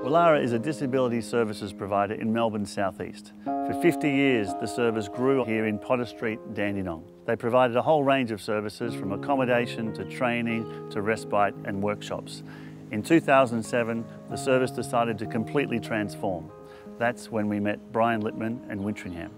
Wallara is a disability services provider in Melbourne's southeast. For 50 years, the service grew here in Potter Street, Dandenong. They provided a whole range of services from accommodation to training to respite and workshops. In 2007, the service decided to completely transform. That's when we met Brian Littman and Wintringham.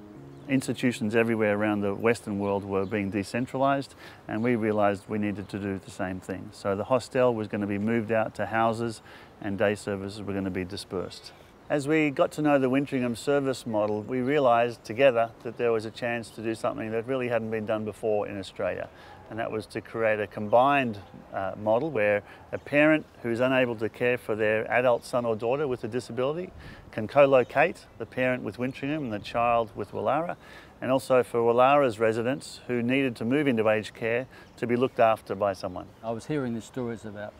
Institutions everywhere around the Western world were being decentralised, and we realised we needed to do the same thing. So the hostel was going to be moved out to houses and day services were going to be dispersed. As we got to know the Wintringham service model, we realised together that there was a chance to do something that really hadn't been done before in Australia. And that was to create a combined model where a parent who is unable to care for their adult son or daughter with a disability can co-locate the parent with Wintringham and the child with Wallara, and also for Wallara's residents who needed to move into aged care to be looked after by someone. I was hearing these stories about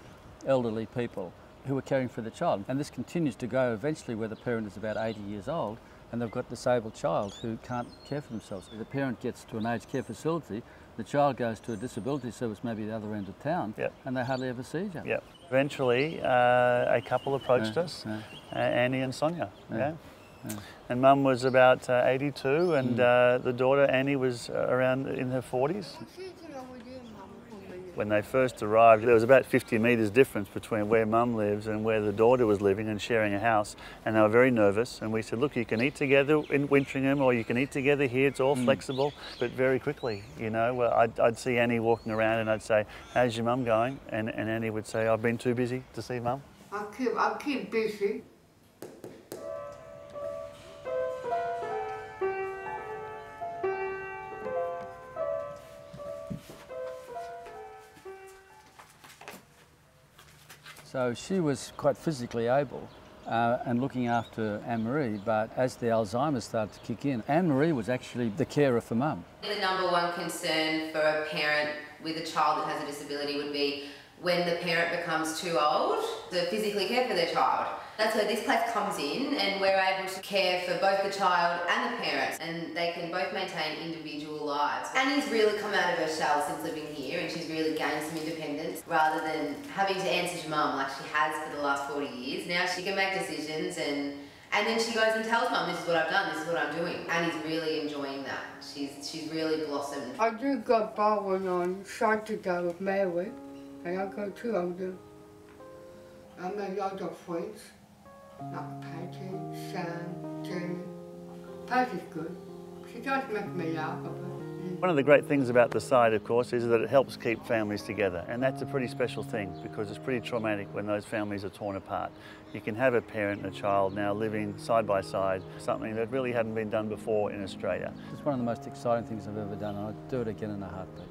elderly people who are caring for the child, and this continues to go eventually where the parent is about 80 years old and they've got a disabled child who can't care for themselves. The parent gets to an aged care facility, the child goes to a disability service maybe the other end of town, Yep. and they hardly ever see each other. Yep. Eventually, a couple approached us, Annie and Sonia. Yeah. And Mum was about 82 and the daughter, Annie, was around in her 40s. When they first arrived, there was about 50 metres difference between where Mum lives and where the daughter was living and sharing a house, and they were very nervous. And we said, look, you can eat together in Wintringham or you can eat together here, it's all flexible. But very quickly, you know, I'd see Annie walking around and I'd say, how's your mum going? And Annie would say, I've been too busy to see Mum. I keep busy. So she was quite physically able and looking after Anne-Marie, but as the Alzheimer's started to kick in, Anne-Marie was actually the carer for Mum. The number one concern for a parent with a child that has a disability would be when the parent becomes too old to physically care for their child. That's where this place comes in, and we're able to care for both the child and the parents, and they can both maintain individual lives. Annie's really come out of her shell since living here, and she's really gained some independence rather than having to answer to Mum like she has for the last 40 years. Now she can make decisions, and then she goes and tells Mum, this is what I've done, this is what I'm doing. Annie's really enjoying that. She's really blossomed. I do go bowling on Saturday with Mary, and I go to older. I make a lot of friends, like Patty, Sam, Jenny. Patty's good. She does make me laugh a bit. One of the great things about the site, of course, is that it helps keep families together, and that's a pretty special thing because it's pretty traumatic when those families are torn apart. You can have a parent and a child now living side by side, something that really hadn't been done before in Australia. It's one of the most exciting things I've ever done, and I'd do it again in a heartbeat.